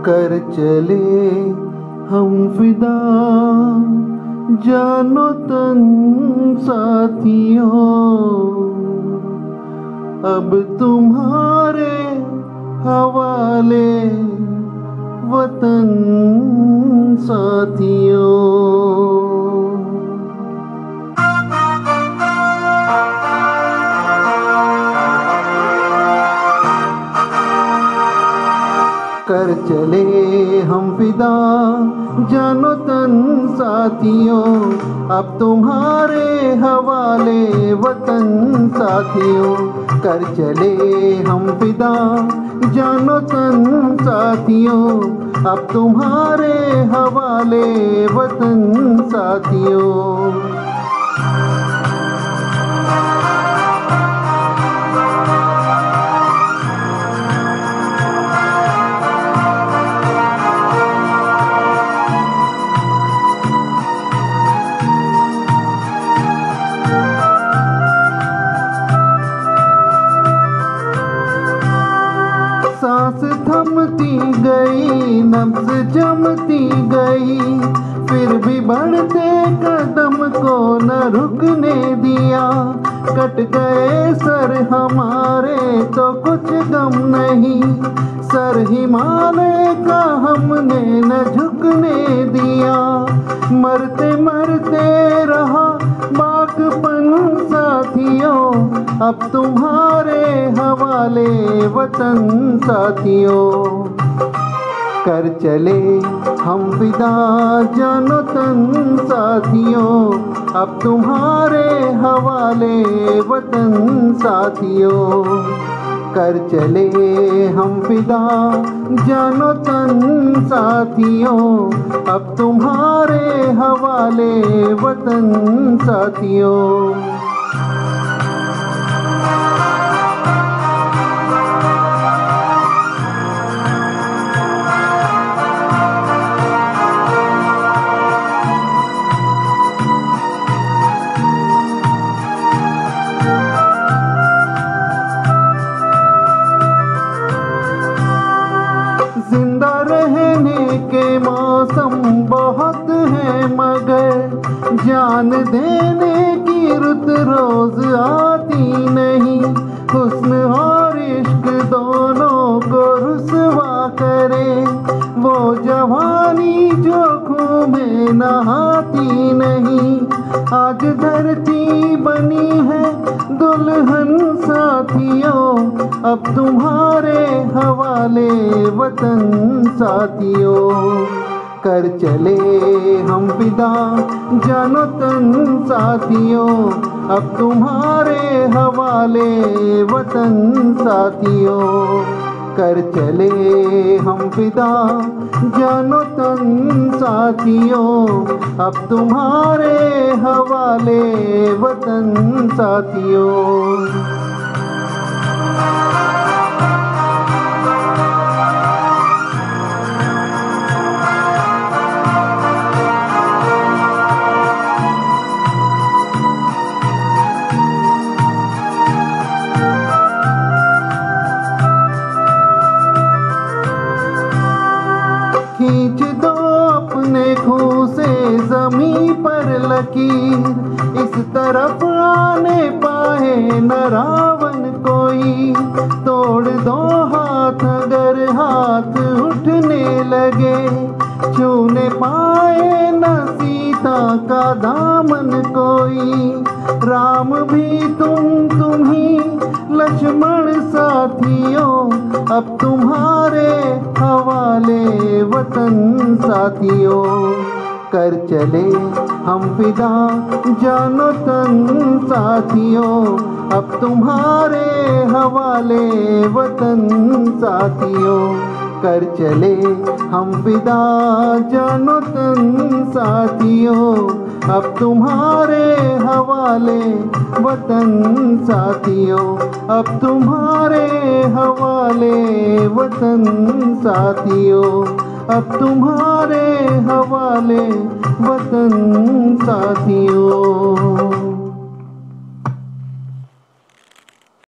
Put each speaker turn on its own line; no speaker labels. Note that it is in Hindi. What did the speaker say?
कर चले हम फिदा जानो तन साथियों, अब तुम्हारे हवाले वतन साथियों। कर चले हम फिदा जानो तन साथियों, अब तुम्हारे हवाले वतन साथियों। कर चले हम फिदा जानो तन साथियों, अब तुम्हारे हवाले वतन साथियों। सांस थमती गई, नब्ज जमती गई, फिर भी बढ़ते कदम को न रुकने दिया। कट गए सर हमारे तो कुछ गम नहीं, सर हिमालय का हमने न झुकने दिया। मरते मरते रहा बाकपन साथियों, अब तुम्हारे हवाले वतन साथियों। कर चले हम फिदा जानो तन साथियों, अब तुम्हारे हवाले वतन साथियों। कर चले हम फिदा जानो तन साथियों, अब तुम्हारे हवाले वतन साथियों। जिंदा रहने के मौसम बहुत है, मगर जान देने की रुत रोज आती नहीं। हुस्न और इश्क दोनों को रुसवा करे, वो जवानी जो खूह में नहाती नहीं। आज धरती बनी है दुल्हन साथियों, अब तुम्हारे हवाले वतन साथियों। कर चले हम फिदा जानो तन साथियों, अब तुम्हारे हवाले वतन साथियों। कर चले हम फिदा जानो तन साथियों, अब तुम्हारे हवाले वतन साथियों। खींच दो अपने खूह से ज़मीं पर लकीर, इस तरफ आने पाए न रावण कोई। तोड़ दो हाथ अगर हाथ उठने लगे, छूने पाए न सीता का दामन कोई। राम भी तुम ही लक्ष्मण साथियों, अब तुम्हारे हवाले वतन साथियों। कर चले हम फिदा जानो तन साथियों, अब तुम्हारे हवाले वतन साथियों। कर चले हम फिदा जानो तन साथियों, अब तुम्हारे हवाले वतन साथियों। अब तुम्हारे हवाले वतन साथियों, अब तुम्हारे हवाले वतन साथियों।